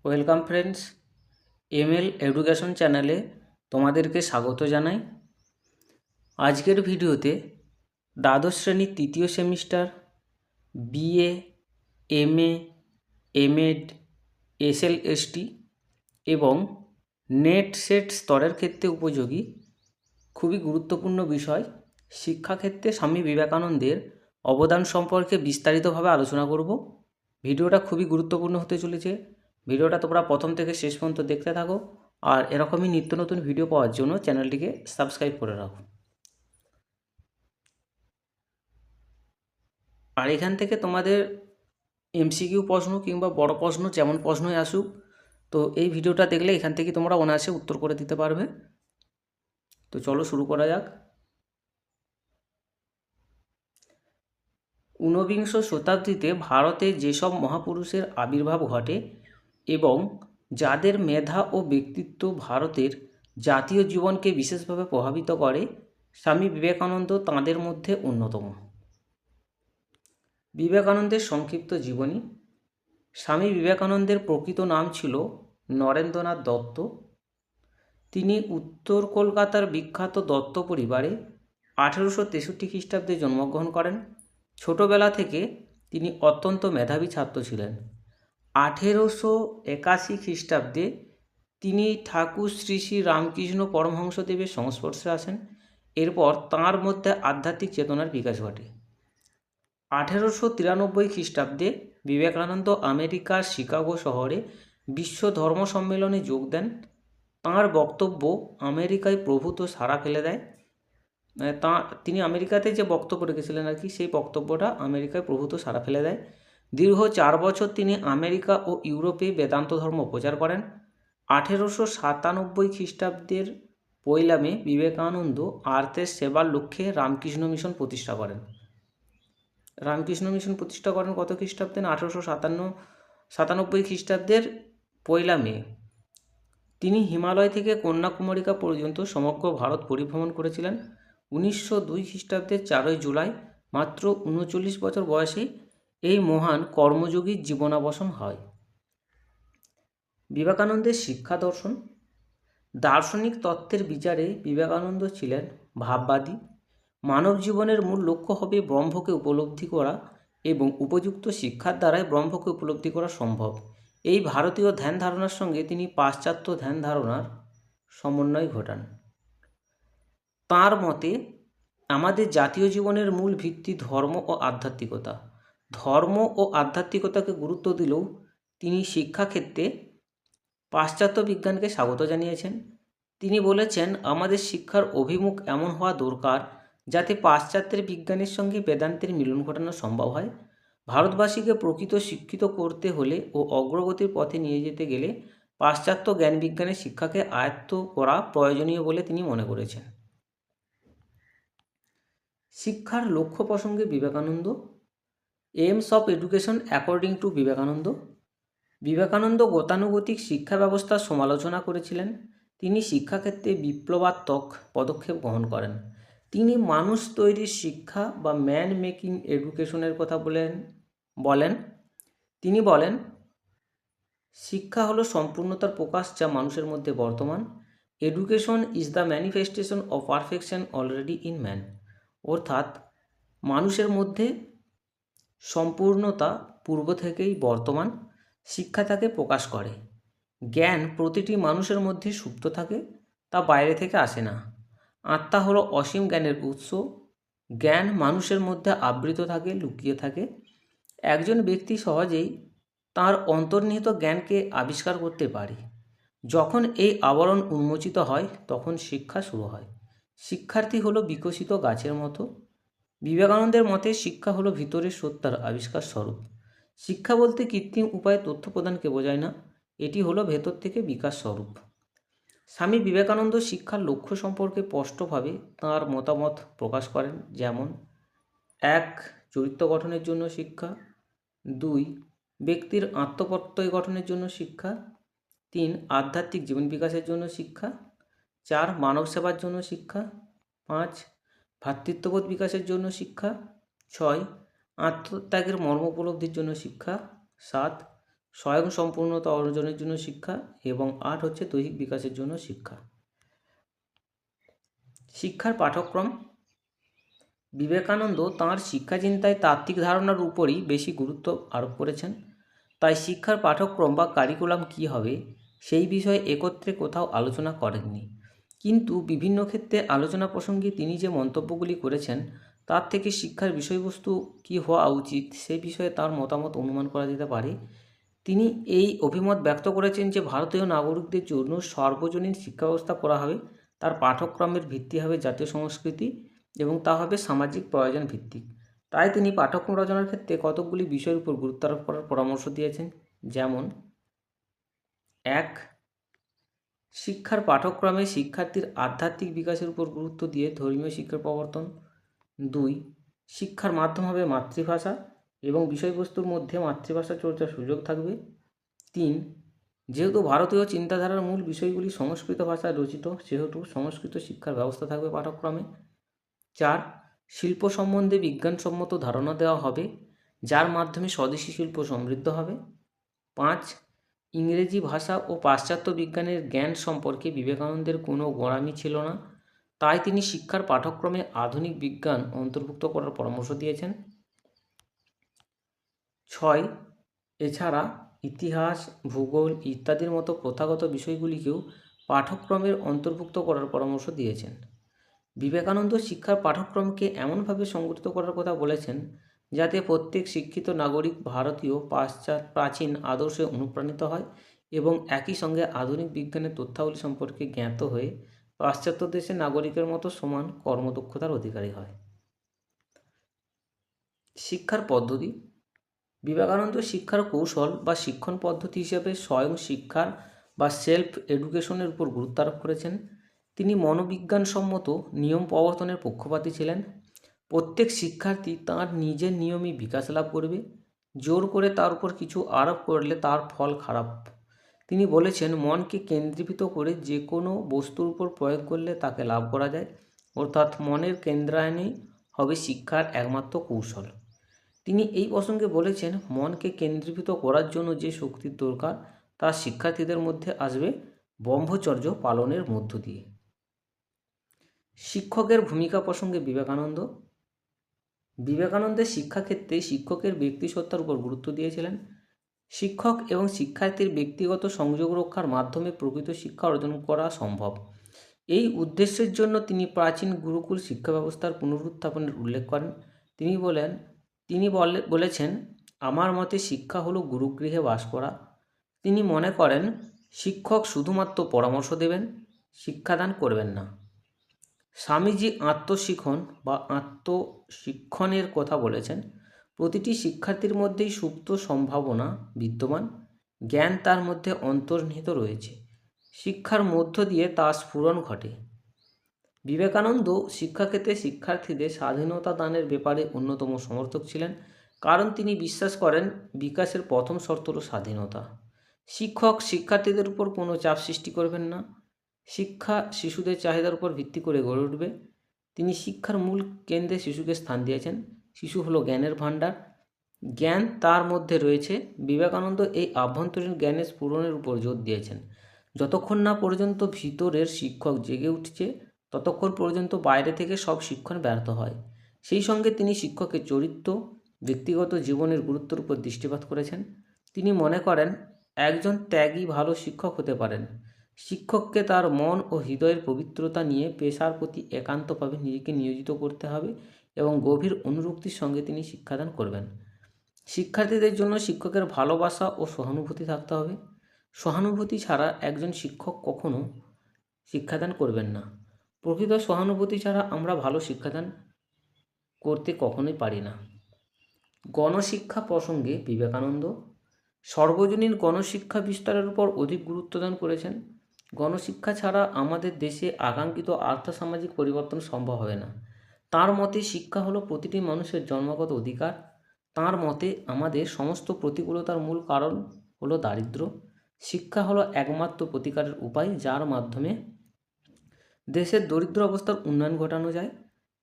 Welcome friends, ML education চ্যানেলে তোমাদেরকে স্বাগত জানাই। আজকের ভিডিওতে দ্বাদশ শ্রেণীর তৃতীয় semester BA, MA, MEd, SLST এবং নেট সেট স্তরের ক্ষেত্রে উপযোগী খুবই গুরুত্বপূর্ণ বিষয় শিক্ষাক্ষেত্রে স্বামী বিবেকানন্দের অবদান সম্পর্কে বিস্তারিতভাবে আলোচনা করব। ভিডিওটা খুবই গুরুত্বপূর্ণ হতে চলেছে। ভিডিওটা তোমরা প্রথম থেকে শেষ পর্যন্ত দেখতে থাকো আর এরকমই নিত্য নতুন ভিডিও পাওয়ার জন্য চ্যানেলটিকে সাবস্ক্রাইব করে রাখো। আর এখান থেকে তোমাদের এমসিকিউ প্রশ্ন কিংবা বড় প্রশ্ন যেমন প্রশ্নই আসুক, তো এই ভিডিওটা দেখলে এখান থেকে তোমরা অনায়াসে উত্তর করে দিতে পারবে। তো চলো শুরু করা যাক। ঊনবিংশ শতাব্দীতে ভারতে যেসব মহাপুরুষের আবির্ভাব ঘটে এবং যাদের মেধা ও ব্যক্তিত্ব ভারতের জাতীয় জীবনকে বিশেষভাবে প্রভাবিত করে, স্বামী বিবেকানন্দ তাঁদের মধ্যে অন্যতম। বিবেকানন্দের সংক্ষিপ্ত জীবনী। স্বামী বিবেকানন্দের প্রকৃত নাম ছিল নরেন্দ্রনাথ দত্ত। তিনি উত্তর কলকাতার বিখ্যাত দত্ত পরিবারে 1863 খ্রিস্টাব্দে জন্মগ্রহণ করেন। ছোটবেলা থেকে তিনি অত্যন্ত মেধাবী ছাত্র ছিলেন। 1881 খ্রিস্টাব্দে তিনি ঠাকুর শ্রী শ্রী রামকৃষ্ণ পরমহংসদেবের সংস্পর্শে আসেন। এরপর তাঁর মধ্যে আধ্যাত্মিক চেতনার বিকাশ ঘটে। 1893 খ্রিস্টাব্দে বিবেকানন্দ আমেরিকার শিকাগো শহরে বিশ্ব ধর্ম সম্মেলনে যোগ দেন। তাঁর বক্তব্য আমেরিকায় প্রভূত সাড়া ফেলে দেয়। তিনি আমেরিকাতে যে বক্তব্য রেখেছিলেন আর কি, সেই বক্তব্যটা আমেরিকায় প্রভূত সাড়া ফেলে দেয়। দীর্ঘ 4 বছর তিনি আমেরিকা ও ইউরোপে বেদান্ত ধর্ম প্রচার করেন। 1897 খ্রিস্টাব্দের 1 মে বিবেকানন্দ আর্তের সেবার লক্ষ্যে রামকৃষ্ণ মিশন প্রতিষ্ঠা করেন। রামকৃষ্ণ মিশন প্রতিষ্ঠা করেন কত খ্রিস্টাব্দে? 1897 খ্রিস্টাব্দের 1 মে। তিনি হিমালয় থেকে কন্যাকুমারিকা পর্যন্ত সমগ্র ভারত পরিভ্রমণ করেছিলেন। 1902 খ্রিস্টাব্দের 4 জুলাই মাত্র 39 বছর বয়সে এই মহান কর্মযোগীর জীবনাবসান হয়। বিবেকানন্দের শিক্ষা দর্শন। দার্শনিক তত্ত্বের বিচারে বিবেকানন্দ ছিলেন ভাববাদী। মানব জীবনের মূল লক্ষ্য হবে ব্রহ্মকে উপলব্ধি করা এবং উপযুক্ত শিক্ষার দ্বারাই ব্রহ্মকে উপলব্ধি করা সম্ভব। এই ভারতীয় ধ্যান ধারণার সঙ্গে তিনি পাশ্চাত্য ধ্যান ধারণার সমন্বয় ঘটান। তাঁর মতে আমাদের জাতীয় জীবনের মূল ভিত্তি ধর্ম ও আধ্যাত্মিকতা। ধর্ম ও আধ্যাত্মিকতাকে গুরুত্ব দিলেও তিনি শিক্ষাক্ষেত্রে পাশ্চাত্য বিজ্ঞানকে স্বাগত জানিয়েছেন। তিনি বলেছেন, আমাদের শিক্ষার অভিমুখ এমন হওয়া দরকার যাতে পাশ্চাত্যের বিজ্ঞানের সঙ্গে বেদান্তের মিলন ঘটানো সম্ভব হয়। ভারতবাসীকে প্রকৃত শিক্ষিত করতে হলে ও অগ্রগতির পথে নিয়ে যেতে গেলে পাশ্চাত্য জ্ঞান বিজ্ঞানের শিক্ষাকে আয়ত্ত করা প্রয়োজনীয় বলে তিনি মনে করেছেন। শিক্ষার লক্ষ্য প্রসঙ্গে Vivekananda. Aims of education according to Vivekananda. Vivekananda গতানুগতিক শিক্ষা ব্যবস্থার সমালোচনা করেছিলেন। তিনি শিক্ষাক্ষেত্রে বিপ্লবাত্মক পদক্ষেপ গ্রহণ করেন। তিনি মানুষ তৈরির শিক্ষা বা ম্যান মেকিং এডুকেশনের কথা বলেন। তিনি বলেন, শিক্ষা হলো সম্পূর্ণতার প্রকাশ যা মানুষের মধ্যে বর্তমান। Education is the manifestation of perfection already in man. অর্থাৎ মানুষের মধ্যে সম্পূর্ণতা পূর্ব থেকেই বর্তমান। শিক্ষা তাকে প্রকাশ করে। জ্ঞান প্রতিটি মানুষের মধ্যে সুপ্ত থাকে, তা বাইরে থেকে আসে না। আত্মা হলো অসীম জ্ঞানের উৎস। জ্ঞান মানুষের মধ্যে আবৃত থাকে, লুকিয়ে থাকে। একজন ব্যক্তি সহজেই তার অন্তর্নিহিত জ্ঞানকে আবিষ্কার করতে পারে। যখন এই আবরণ উন্মোচিত হয় তখন শিক্ষা শুরু হয়। শিক্ষার্থী হলো বিকশিত গাছের মতো। বিবেকানন্দের মতে শিক্ষা হলো ভিতরের সত্তার আবিষ্কার স্বরূপ। শিক্ষা বলতে কৃত্রিম উপায়ে তথ্য প্রদানকে বোঝায় না, এটি হলো ভেতর থেকে বিকাশ স্বরূপ। স্বামী বিবেকানন্দ শিক্ষার লক্ষ্য সম্পর্কে স্পষ্টভাবে তাঁর মতামত প্রকাশ করেন, যেমন 1. চরিত্র গঠনের জন্য শিক্ষা। 2. ব্যক্তির আত্মপ্রত্যয় গঠনের জন্য শিক্ষা। 3. আধ্যাত্মিক জীবন বিকাশের জন্য শিক্ষা। 4. মানব সেবার জন্য শিক্ষা। 5. ভ্রাতৃত্ববোধ বিকাশের জন্য শিক্ষা। 6. আত্মত্যাগের মর্ম উপলব্ধির জন্য শিক্ষা। 7. স্বয়ংসম্পূর্ণতা অর্জনের জন্য শিক্ষা, এবং 8 হচ্ছে দৈহিক বিকাশের জন্য শিক্ষা। শিক্ষার পাঠ্যক্রম। বিবেকানন্দ তাঁর শিক্ষা চিন্তায় তাত্ত্বিক ধারণার উপরই বেশি গুরুত্ব আরোপ করেছেন। তাই শিক্ষার পাঠ্যক্রম বা কারিকুলাম কী হবে সেই বিষয়ে একত্রে কোথাও আলোচনা করেননি, কিন্তু বিভিন্ন ক্ষেত্রে আলোচনা প্রসঙ্গে তিনি যে মন্তব্যগুলি করেছেন তার থেকে শিক্ষার বিষয়বস্তু কী হওয়া উচিত সে বিষয়ে তার মতামত অনুমান করা যেতে পারে। তিনি এই অভিমত ব্যক্ত করেছেন যে ভারতীয় নাগরিকদের জন্য সর্বজনীন শিক্ষা ব্যবস্থা করা হবে, তার পাঠ্যক্রমের ভিত্তি হবে জাতীয় সংস্কৃতি এবং তা হবে সামাজিক প্রয়োজন ভিত্তিক। তাই তিনি পাঠ্যক্রম রচনার ক্ষেত্রে কতকগুলি বিষয়ের উপর গুরুত্ব আরোপ করার পরামর্শ দিয়েছেন, যেমন 1. শিক্ষার পাঠ্যক্রমে শিক্ষার্থীর আধ্যাত্মিক বিকাশের উপর গুরুত্ব দিয়ে ধর্মীয় শিক্ষার প্রবর্তন। 2. শিক্ষার মাধ্যম হবে মাতৃভাষা এবং বিষয়বস্তুর মধ্যে মাতৃভাষা চর্চার সুযোগ থাকবে। 3. যেহেতু ভারতীয় চিন্তাধারার মূল বিষয়গুলি সংস্কৃত ভাষায় রচিত সেহেতু সংস্কৃত শিক্ষার ব্যবস্থা থাকবে পাঠ্যক্রমে। 4. শিল্প সম্বন্ধে বিজ্ঞানসম্মত ধারণা দেওয়া হবে যার মাধ্যমে স্বদেশী শিল্প সমৃদ্ধ হবে। 5. ইংরেজি ভাষা ও পাশ্চাত্য বিজ্ঞানের জ্ঞান সম্পর্কে বিবেকানন্দের কোনো গোঁড়ামি ছিল না, তাই তিনি শিক্ষার পাঠ্যক্রমে আধুনিক বিজ্ঞান অন্তর্ভুক্ত করার পরামর্শ দিয়েছেন। 6. এছাড়া ইতিহাস, ভূগোল ইত্যাদির মতো প্রথাগত বিষয়গুলিকেও পাঠ্যক্রমের অন্তর্ভুক্ত করার পরামর্শ দিয়েছেন। বিবেকানন্দ শিক্ষার পাঠ্যক্রমকে এমনভাবে সংগঠিত করার কথা বলেছেন যাতে প্রত্যেক শিক্ষিত নাগরিক ভারতীয় প্রাচীন আদর্শে অনুপ্রাণিত হয় এবং একই সঙ্গে আধুনিক বিজ্ঞানের তথ্যাবলী সম্পর্কে জ্ঞাত হয়ে পাশ্চাত্য দেশের নাগরিকের মতো সমান কর্মদক্ষতার অধিকারী হয়। শিক্ষার পদ্ধতি। বিবেকানন্দ শিক্ষার কৌশল বা শিক্ষণ পদ্ধতি হিসেবে স্বয়ং শিক্ষার বা সেলফ এডুকেশনের উপর গুরুত্ব আরোপ করেছেন। তিনি মনোবিজ্ঞানসম্মত নিয়ম প্রবর্তনের পক্ষপাতী ছিলেন। প্রত্যেক শিক্ষার্থী তার নিজের নিয়মে বিকাশ লাভ করবে, জোর করে তার উপর কিছু আরোপ করলে তার ফল খারাপ। তিনি বলেছেন মনকে কেন্দ্রীভূত করে যে কোনো বস্তুর উপর প্রয়োগ করলে তাকে লাভ করা যায়, অর্থাৎ মনের কেন্দ্রায়নই হবে শিক্ষার একমাত্র কৌশল। তিনি এই প্রসঙ্গে বলেছেন মনকে কেন্দ্রীভূত করার জন্য যে শক্তির দরকার তা শিক্ষার্থীদের মধ্যে আসবে ব্রহ্মচর্য পালনের মধ্য দিয়ে। শিক্ষকের ভূমিকা প্রসঙ্গে বিবেকানন্দের শিক্ষাক্ষেত্রে শিক্ষকের ব্যক্তিসত্তার উপর গুরুত্ব দিয়েছিলেন। শিক্ষক এবং শিক্ষার্থীর ব্যক্তিগত সংযোগ রক্ষার মাধ্যমে প্রকৃত শিক্ষা অর্জন করা সম্ভব। এই উদ্দেশ্যের জন্য তিনি প্রাচীন গুরুকুল শিক্ষা ব্যবস্থার পুনরুত্থাপনের উল্লেখ করেন। তিনি বলেছেন আমার মতে শিক্ষা হলো গুরুগৃহে বাস করা। তিনি মনে করেন শিক্ষক শুধুমাত্র পরামর্শ দেবেন, শিক্ষাদান করবেন না। স্বামীজি আত্মশিক্ষণ বা আত্মশিক্ষণের কথা বলেছেন। প্রতিটি শিক্ষার্থীর মধ্যেই সুপ্ত সম্ভাবনা বিদ্যমান, জ্ঞান তার মধ্যে অন্তর্নিহিত রয়েছে, শিক্ষার মধ্য দিয়ে তা স্ফুরণ ঘটে। বিবেকানন্দ শিক্ষাক্ষেত্রে শিক্ষার্থীদের স্বাধীনতা দানের ব্যাপারে অন্যতম সমর্থক ছিলেন, কারণ তিনি বিশ্বাস করেন বিকাশের প্রথম শর্ত হল স্বাধীনতা। শিক্ষক শিক্ষার্থীদের উপর কোনো চাপ সৃষ্টি করবেন না, শিক্ষা শিশুদের চাহিদার উপর ভিত্তি করে গড়ে উঠবে। তিনি শিক্ষার মূল কেন্দ্রে শিশুকে স্থান দিয়েছেন। শিশু হলো জ্ঞানের ভাণ্ডার, জ্ঞান তার মধ্যে রয়েছে। বিবেকানন্দ এই আভ্যন্তরীণ জ্ঞানের স্ফুরণের উপর জোর দিয়েছেন। যতক্ষণ না পর্যন্ত ভিতরের শিক্ষক জেগে উঠছে ততক্ষণ পর্যন্ত বাইরে থেকে সব শিক্ষণ ব্যর্থ হয়। সেই সঙ্গে তিনি শিক্ষকের চরিত্র, ব্যক্তিগত জীবনের গুরুত্বের উপর দৃষ্টিপাত করেছেন। তিনি মনে করেন একজন ত্যাগী ভালো শিক্ষক হতে পারেন। শিক্ষককে তার মন ও হৃদয়ের পবিত্রতা নিয়ে পেশার প্রতি একান্তভাবে নিজেকে নিয়োজিত করতে হবে এবং গভীর অনুরক্তির সঙ্গে তিনি শিক্ষাদান করবেন। শিক্ষার্থীদের জন্য শিক্ষকের ভালোবাসা ও সহানুভূতি থাকতে হবে। সহানুভূতি ছাড়া একজন শিক্ষক কখনো শিক্ষাদান করবেন না। প্রকৃত সহানুভূতি ছাড়া আমরা ভালো শিক্ষাদান করতে কখনোই পারি না। গণশিক্ষা প্রসঙ্গে বিবেকানন্দ সর্বজনীন গণশিক্ষা বিস্তারের উপর অধিক গুরুত্বদান করেছেন। গণশিক্ষা ছাড়া আমাদের দেশে আকাঙ্ক্ষিত আর্থসামাজিক পরিবর্তন সম্ভব হবে না। তাঁর মতে শিক্ষা হলো প্রতিটি মানুষের জন্মগত অধিকার। তাঁর মতে আমাদের সমস্ত প্রতিকূলতার মূল কারণ হলো দারিদ্র্য। শিক্ষা হলো একমাত্র প্রতিকারের উপায় যার মাধ্যমে দেশের দরিদ্র অবস্থার উন্নয়ন ঘটানো যায়।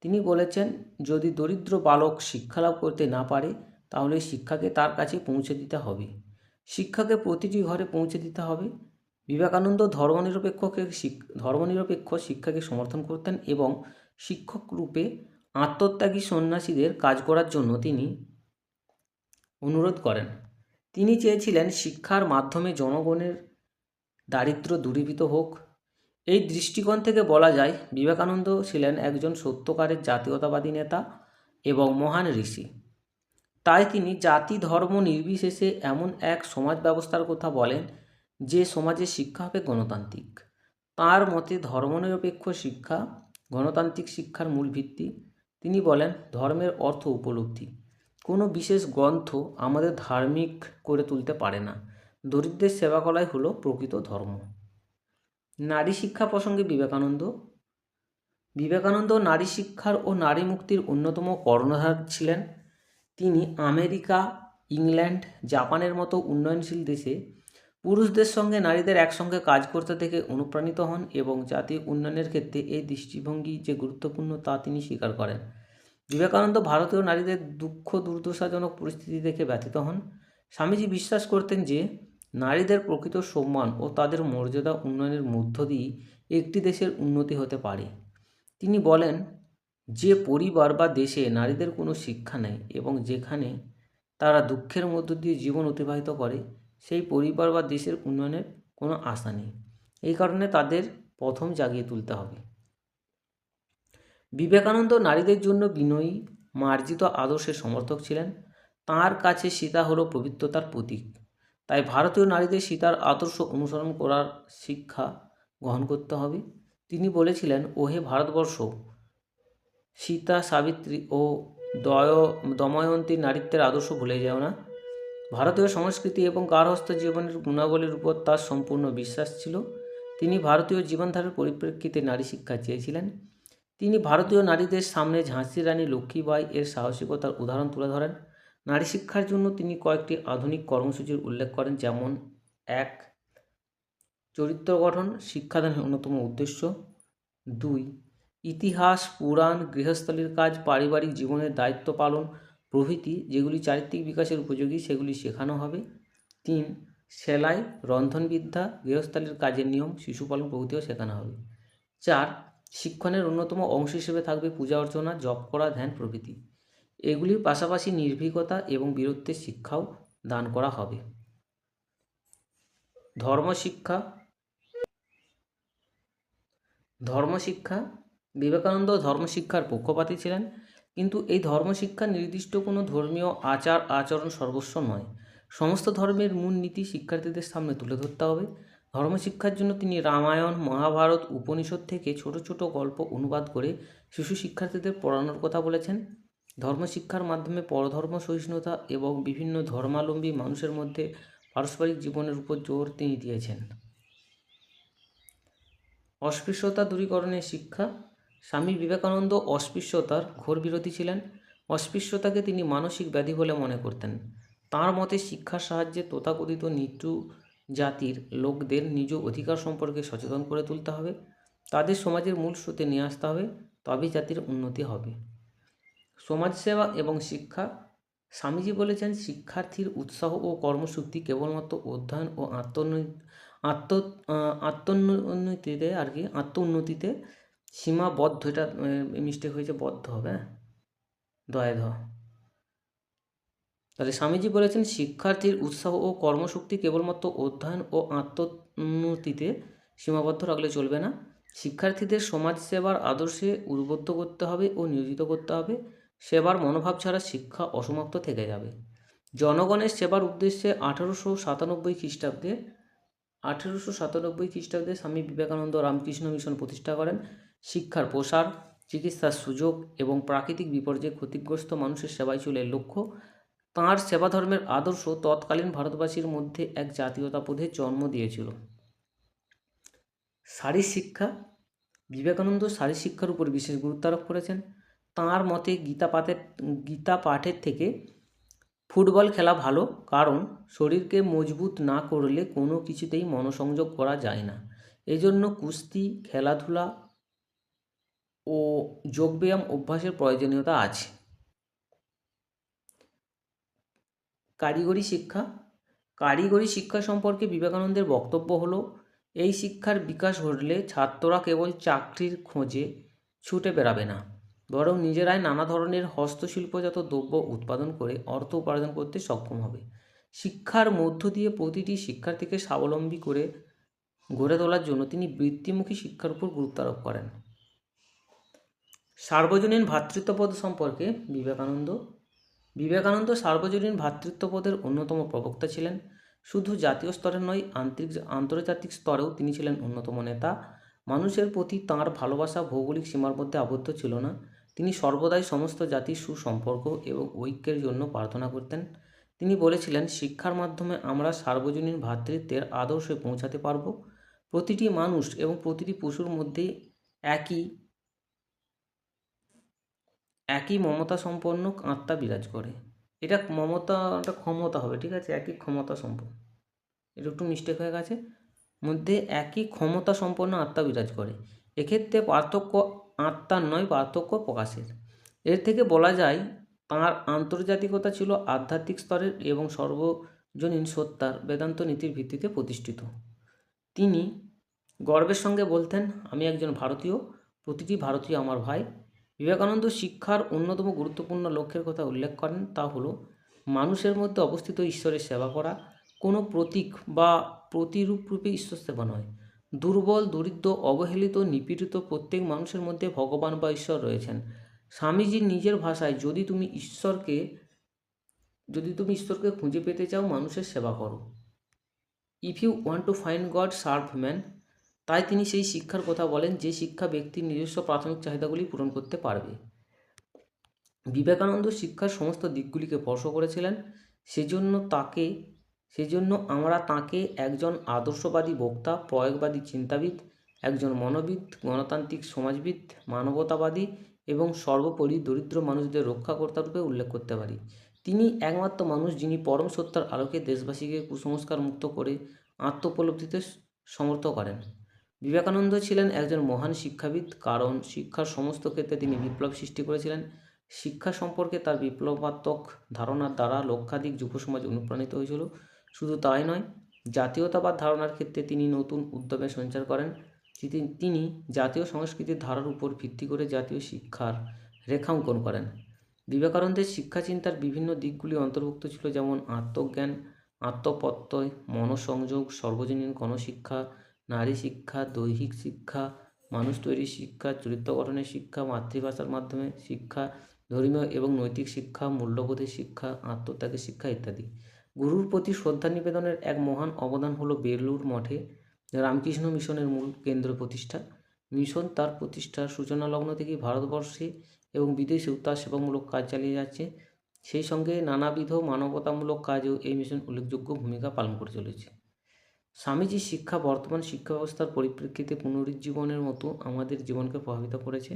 তিনি বলেছেন যদি দরিদ্র বালক শিক্ষালাভ করতে না পারে তাহলে শিক্ষাকে তার কাছে পৌঁছে দিতে হবে। শিক্ষাকে প্রতিটি ঘরে পৌঁছে দিতে হবে। বিবেকানন্দ ধর্মনিরপেক্ষ শিক্ষাকে সমর্থন করতেন এবং শিক্ষক রূপে আত্মত্যাগী সন্ন্যাসীদের কাজ করার জন্য তিনি অনুরোধ করেন। তিনি চেয়েছিলেন শিক্ষার মাধ্যমে জনগণের দারিদ্র্য দূরীভূত হোক। এই দৃষ্টিকোণ থেকে বলা যায় বিবেকানন্দ ছিলেন একজন সত্যকারের জাতীয়তাবাদী নেতা এবং মহান ঋষি। তাই তিনি জাতি ধর্ম নির্বিশেষে এমন এক সমাজ ব্যবস্থার কথা বলেন যে সমাজে শিক্ষা হবে গণতান্ত্রিক। তাঁর মতে ধর্মনিরপেক্ষ শিক্ষা গণতান্ত্রিক শিক্ষার মূল ভিত্তি। তিনি বলেন, ধর্মের অর্থ উপলব্ধি। কোনো বিশেষ গ্রন্থ আমাদের ধার্মিক করে তুলতে পারে না। দরিদ্রের সেবা করাই হলো প্রকৃত ধর্ম। নারী শিক্ষা প্রসঙ্গে বিবেকানন্দ নারী শিক্ষার ও নারী মুক্তির অন্যতম কর্ণধার ছিলেন। তিনি আমেরিকা, ইংল্যান্ড, জাপানের মতো উন্নয়নশীল দেশে পুরুষদের সঙ্গে নারীদের একসঙ্গে কাজ করতে থেকে অনুপ্রাণিত হন এবং জাতীয় উন্নয়নের ক্ষেত্রে এই দৃষ্টিভঙ্গি যে গুরুত্বপূর্ণ তা তিনি স্বীকার করেন। বিবেকানন্দ ভারতীয় নারীদের দুঃখ দুর্দশাজনক পরিস্থিতি দেখে ব্যথিত হন। স্বামীজি বিশ্বাস করতেন যে নারীদের প্রকৃত সম্মান ও তাদের মর্যাদা উন্নয়নের মধ্য দিয়ে একটি দেশের উন্নতি হতে পারে। তিনি বলেন, যে পরিবার বা দেশে নারীদের কোনো শিক্ষা নেই এবং যেখানে তারা দুঃখের মধ্য দিয়ে জীবন অতিবাহিত করে, সেই পরিবার বা দেশের উন্নয়নের কোনো আশা নেই। এই কারণে তাদের প্রথম জাগিয়ে তুলতে হবে। বিবেকানন্দ নারীদের জন্য বিনয়ী, মার্জিত আদর্শের সমর্থক ছিলেন। তাঁর কাছে সীতা হলো পবিত্রতার প্রতীক। তাই ভারতীয় নারীদের সীতার আদর্শ অনুসরণ করার শিক্ষা গ্রহণ করতে হবে। তিনি বলেছিলেন, ওহে ভারতবর্ষ, সীতা, সাবিত্রী ও দময়ন্তী নারীত্বের আদর্শ ভুলে যেও না। ভারতীয় সংস্কৃতি এবং গার্হস্থ্য জীবনের গুণাবলীর উপর তার সম্পূর্ণ বিশ্বাস ছিল। তিনি ভারতীয় জীবনধারার পরিপ্রেক্ষিতে নারী শিক্ষা চেয়েছিলেন। তিনি ভারতীয় নারীদের সামনে ঝাঁসি রানী লক্ষ্মীবাই এর সাহসিকতার উদাহরণ তুলে ধরেন। নারী শিক্ষার জন্য তিনি কয়েকটি আধুনিক কর্মসূচির উল্লেখ করেন, যেমন 1. চরিত্র গঠন শিক্ষাদানের অন্যতম উদ্দেশ্য। 2. ইতিহাস, পুরাণ, গৃহস্থলীর কাজ, পারিবারিক জীবনের দায়িত্ব পালন প্রভৃতি যেগুলি চারিত্রিক বিকাশের উপযোগী সেগুলি শেখানো হবে। 3. সেলাই, রন্ধনবিদ্যা, গৃহস্থালির কাজের নিয়ম, শিশুপালন প্রভৃতিও শেখানো হবে। 4. শিক্ষণের অন্যতম অংশ হিসেবে থাকবে পূজা অর্চনা, জপ করা, ধ্যান প্রভৃতি। এগুলির পাশাপাশি নির্ভীকতা এবং বীরত্বের শিক্ষাও দান করা হবে। ধর্মশিক্ষা বিবেকানন্দ ধর্মশিক্ষার পক্ষপাতী ছিলেন, কিন্তু এই ধর্মশিক্ষা নির্দিষ্ট কোনো ধর্মীয় আচার আচরণ সর্বস্ব নয়। সমস্ত ধর্মের মূল নীতি শিক্ষার্থীদের সামনে তুলে ধরতে হবে। ধর্মশিক্ষার জন্য তিনি রামায়ণ, মহাভারত, উপনিষদ থেকে ছোট ছোট গল্প অনুবাদ করে শিশু শিক্ষার্থীদের পড়ানোর কথা বলেছেন। ধর্মশিক্ষার মাধ্যমে পরধর্ম সহিষ্ণুতা এবং বিভিন্ন ধর্মাবলম্বী মানুষের মধ্যে পারস্পরিক জীবনের উপর জোর তিনি দিয়েছেন। অস্পৃশ্যতা দূরীকরণের শিক্ষা স্বামী বিবেকানন্দ অস্পৃশ্যতার ঘোর বিরোধী ছিলেন। অস্পৃশ্যতাকে তিনি মানসিক ব্যাধি বলে মনে করতেন। তাঁর মতে শিক্ষার সাহায্যে তথাকথিত নিচু জাতির লোকদের নিজ অধিকার সম্পর্কে সচেতন করে তুলতে হবে, তাদের সমাজের মূল স্রোতে নিয়ে আসতে হবে, তবেই জাতির উন্নতি হবে। সমাজসেবা এবং শিক্ষা স্বামীজি বলেছেন, শিক্ষার্থীর উৎসাহ ও কর্মশক্তি কেবলমাত্র অধ্যয়ন ও আত্মোন্নতিতে সীমাবদ্ধ। এটা মিস্টেক হয়েছে, বদ্ধ হবে, দয়াধ। তাহলে স্বামীজি বলেছেন, শিক্ষার্থীর উৎসাহ ও কর্মশক্তি কেবলমাত্র অধ্যয়ন ও আত্মোন্নতিতে সীমাবদ্ধ রাখলে চলবে না। শিক্ষার্থীদের সমাজসেবার আদর্শে উদ্বুদ্ধ করতে হবে ও নিয়োজিত করতে হবে। সেবার মনোভাব ছাড়া শিক্ষা অসমাপ্ত থেকে যাবে। জনগণের সেবার উদ্দেশ্যে 1897 খ্রিস্টাব্দে স্বামী বিবেকানন্দ রামকৃষ্ণ মিশন প্রতিষ্ঠা করেন। শিক্ষার প্রসার, চিকিৎসার সুযোগ এবং প্রাকৃতিক বিপর্যয়ে ক্ষতিগ্রস্ত মানুষের সেবাই ছিল এর লক্ষ্য। তাঁর সেবাধর্মের আদর্শ তৎকালীন ভারতবাসীর মধ্যে এক জাতীয়তাবোধের জন্ম দিয়েছিল। শারীরশিক্ষা বিবেকানন্দ শারীরশিক্ষার উপর বিশেষ গুরুত্ব আরোপ করেছেন। তাঁর মতে গীতা পাঠের থেকে ফুটবল খেলা ভালো, কারণ শরীরকে মজবুত না করলে কোনো কিছুতেই মনোসংযোগ করা যায় না। এজন্য কুস্তি, খেলাধুলা ও যোগব্যায়াম অভ্যাসের প্রয়োজনীয়তা আছে। কারিগরি শিক্ষা কারিগরি শিক্ষা সম্পর্কে বিবেকানন্দের বক্তব্য হলো, এই শিক্ষার বিকাশ ঘটলে ছাত্ররা কেবল চাকরির খোঁজে ছুটে বেড়াবে না, বরং নিজেরাই নানা ধরনের হস্তশিল্পজাত দ্রব্য উৎপাদন করে অর্থ উপার্জন করতে সক্ষম হবে। শিক্ষার মধ্য দিয়ে প্রতিটি শিক্ষার্থীকে স্বাবলম্বী করে গড়ে তোলার জন্য তিনি বৃত্তিমুখী শিক্ষার উপর গুরুত্ব আরোপ করেন। সার্বজনীন ভ্রাতৃত্ববোধ সম্পর্কে বিবেকানন্দ সার্বজনীন ভ্রাতৃত্ববোধের অন্যতম প্রবক্তা ছিলেন। শুধু জাতীয় স্তরে নয়, আন্তর্জাতিক স্তরেও তিনি ছিলেন অন্যতম নেতা। মানুষের প্রতি তাঁর ভালোবাসা ভৌগোলিক সীমার মধ্যে আবদ্ধ ছিল না। তিনি সর্বদাই সমস্ত জাতির সুসম্পর্ক এবং ঐক্যের জন্য প্রার্থনা করতেন। তিনি বলেছিলেন, শিক্ষার মাধ্যমে আমরা সার্বজনীন ভ্রাতৃত্বের আদর্শে পৌঁছাতে পারব। প্রতিটি মানুষ এবং প্রতিটি পশুর মধ্যে একই একই মমতা সম্পন্ন আত্মা বিরাজ করে। এটা ক্ষমতা হবে, ঠিক আছে, একই ক্ষমতা সম্পন্ন, এটা একটু মিস্টেক হয়ে গেছে, মধ্যে একই ক্ষমতা সম্পন্ন আত্মা বিরাজ করে। এক্ষেত্রে পার্থক্য আত্মার নয়, পার্থক্য প্রকাশের। এর থেকে বলা যায় তাঁর আন্তর্জাতিকতা ছিল আধ্যাত্মিক স্তরের এবং সর্বজনীন সত্তার বেদান্ত নীতির ভিত্তিতে প্রতিষ্ঠিত। তিনি গর্বের সঙ্গে বলতেন, আমি একজন ভারতীয়, প্রতিটি ভারতীয় আমার ভাই। বিবেকানন্দ শিক্ষার অন্যতম গুরুত্বপূর্ণ লক্ষ্যের কথা উল্লেখ করেন, তা হলো মানুষের মধ্যে অবস্থিত ঈশ্বরের সেবা করা। কোনো প্রতীক বা প্রতিরূপরূপে ঈশ্বর সেবা নয়। দুর্বল, দরিদ্র, অবহেলিত, নিপীড়িত প্রত্যেক মানুষের মধ্যে ভগবান বা ঈশ্বর রয়েছেন। স্বামীজির নিজের ভাষায়, যদি তুমি ঈশ্বরকে খুঁজে পেতে চাও, মানুষের সেবা করো। If you want to find God, serve man. তাই তিনি সেই শিক্ষার কথা বলেন, যে শিক্ষা ব্যক্তির নিজস্ব প্রাথমিক চাহিদাগুলি পূরণ করতে পারবে। বিবেকানন্দ শিক্ষার সমস্ত দিকগুলিকে স্পর্শ করেছিলেন। সেজন্য আমরা তাঁকে একজন আদর্শবাদী বক্তা, প্রয়োগবাদী চিন্তাবিদ, একজন মনোবিদ, গণতান্ত্রিক সমাজবিদ, মানবতাবাদী এবং সর্বোপরি দরিদ্র মানুষদের রক্ষাকর্তা রূপে উল্লেখ করতে পারি। তিনি একমাত্র মানুষ যিনি পরম সত্যার আলোকে দেশবাসীকে কুসংস্কার মুক্ত করে আত্মোপলব্ধিতে সমর্থ করেন। বিবেকানন্দ ছিলেন একজন মহান শিক্ষাবিদ, কারণ শিক্ষার সমস্ত ক্ষেত্রে তিনি বিপ্লব সৃষ্টি করেছিলেন। শিক্ষা সম্পর্কে তার বিপ্লবাত্মক ধারণার দ্বারা লক্ষাধিক যুব সমাজ অনুপ্রাণিত হয়েছিল। শুধু তাই নয়, জাতীয়তাবাদ ধারণার ক্ষেত্রে তিনি নতুন উদ্যমের সঞ্চার করেন। তিনি জাতীয় সংস্কৃতির ধারার উপর ভিত্তি করে জাতীয় শিক্ষার রেখাঙ্কন করেন। বিবেকানন্দের শিক্ষাচিন্তার বিভিন্ন দিকগুলি অন্তর্ভুক্ত ছিল, যেমন আত্মজ্ঞান, আত্মপ্রত্যয়, মনঃসংযোগ, সর্বজনীন গণশিক্ষা, নারী শিক্ষা, দৈহিক শিক্ষা, মানুষ তৈরির শিক্ষা, চরিত্র গঠনের শিক্ষা, মাতৃভাষার মাধ্যমে শিক্ষা, ধর্মীয় এবং নৈতিক শিক্ষা, মূল্যবোধের শিক্ষা, আত্মত্যাগের শিক্ষা ইত্যাদি। গুরুর প্রতি শ্রদ্ধা নিবেদনের এক মহান অবদান হলো বেলুড় মঠে রামকৃষ্ণ মিশনের মূল কেন্দ্র প্রতিষ্ঠা। মিশন তার প্রতিষ্ঠার সূচনা লগ্ন থেকেই ভারতবর্ষে এবং বিদেশে উত্তাপ সেবামূলক কাজ চালিয়ে যাচ্ছে। সেই সঙ্গে নানাবিধ মানবতামূলক কাজেও এই মিশন উল্লেখযোগ্য ভূমিকা পালন করে চলেছে। স্বামীজির শিক্ষা বর্তমান শিক্ষা ব্যবস্থার পরিপ্রেক্ষিতে পুনরুজ্জীবনের মতো আমাদের জীবনকে প্রভাবিত করেছে।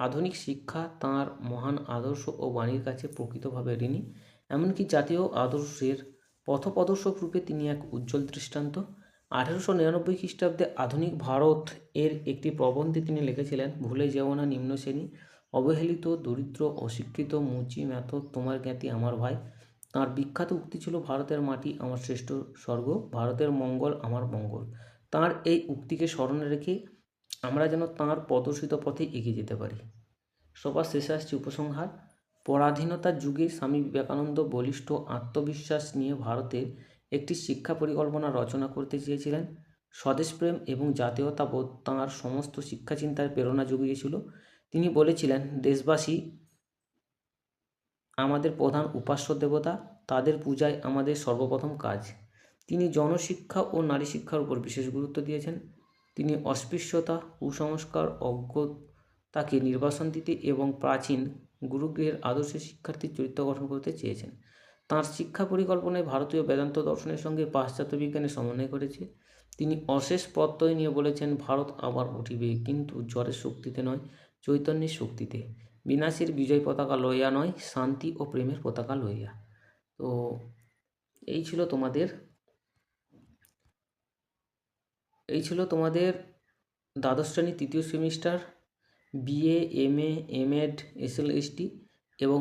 আধুনিক শিক্ষা তাঁর মহান আদর্শ ও বাণীর কাছে প্রকৃতভাবে ঋণী। এমনকি জাতীয় আদর্শের পথপ্রদর্শক রূপে তিনি এক উজ্জ্বল দৃষ্টান্ত। 1899 খ্রিস্টাব্দে আধুনিক ভারত এর একটি প্রবন্ধে তিনি লিখেছিলেন, ভুলে যেও না নিম্ন শ্রেণী, অবহেলিত, দরিদ্র, অশিক্ষিত, মুচি ম্যাথ, তোমার জ্ঞাতি আমার ভাই। তাঁর বিখ্যাত উক্তি ছিল, ভারতের মাটি আমার শ্রেষ্ঠ স্বর্গ, ভারতের মঙ্গল আমার মঙ্গল। তাঁর এই উক্তিকে স্মরণে রেখে আমরা যেন তাঁর প্রদর্শিত পথে এগিয়ে যেতে পারি। সবার শেষে আসছে উপসংহার। পরাধীনতার যুগে স্বামী বিবেকানন্দ বলিষ্ঠ আত্মবিশ্বাস নিয়ে ভারতের একটি শিক্ষা পরিকল্পনা রচনা করতে চেয়েছিলেন। স্বদেশপ্রেম এবং জাতীয়তাবোধ তাঁর সমস্ত শিক্ষাচিন্তার প্রেরণা জুগিয়েছিল। তিনি বলেছিলেন, দেশবাসী আমাদের প্রধান উপাস্য দেবতা, তাদের পূজায় আমাদের সর্বপ্রথম কাজ। তিনি জনশিক্ষা ও নারী শিক্ষার উপর বিশেষ গুরুত্ব দিয়েছেন। তিনি অস্পৃশ্যতা, কুসংস্কার, অজ্ঞতাকে নির্বাসন দিতে এবং প্রাচীন গুরুগৃহের আদর্শে শিক্ষার্থীর চরিত্র গঠন করতে চেয়েছেন। তাঁর শিক্ষা পরিকল্পনায় ভারতীয় বেদান্ত দর্শনের সঙ্গে পাশ্চাত্য বিজ্ঞানের সমন্বয় করেছে। তিনি অশেষ প্রত্যয় নিয়ে বলেছেন, ভারত আবার উঠিবে, কিন্তু জ্বরের শক্তিতে নয়, চৈতন্যের শক্তিতে। বিনাশের বিজয় পতাকা লইয়া নয়, শান্তি ও প্রেমের পতাকা লইয়া। তো এই ছিল তোমাদের দ্বাদশ শ্রেণী তৃতীয় semester BA, MA, MEd, SLST এবং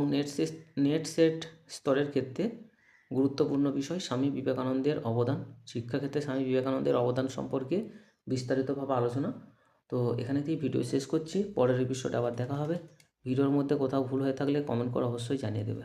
নেট সেট স্তরের ক্ষেত্রে গুরুত্বপূর্ণ বিষয় স্বামী বিবেকানন্দের অবদান, শিক্ষাক্ষেত্রে স্বামী বিবেকানন্দের অবদান সম্পর্কে বিস্তারিতভাবে আলোচনা। তো এখানেতেই ভিডিও শেষ করছি, পরের এপিসোডে আবার দেখা হবে। ভিডিওর মধ্যে কোথাও ভুল হয়ে থাকলে কমেন্ট করে অবশ্যই জানিয়ে দেবে।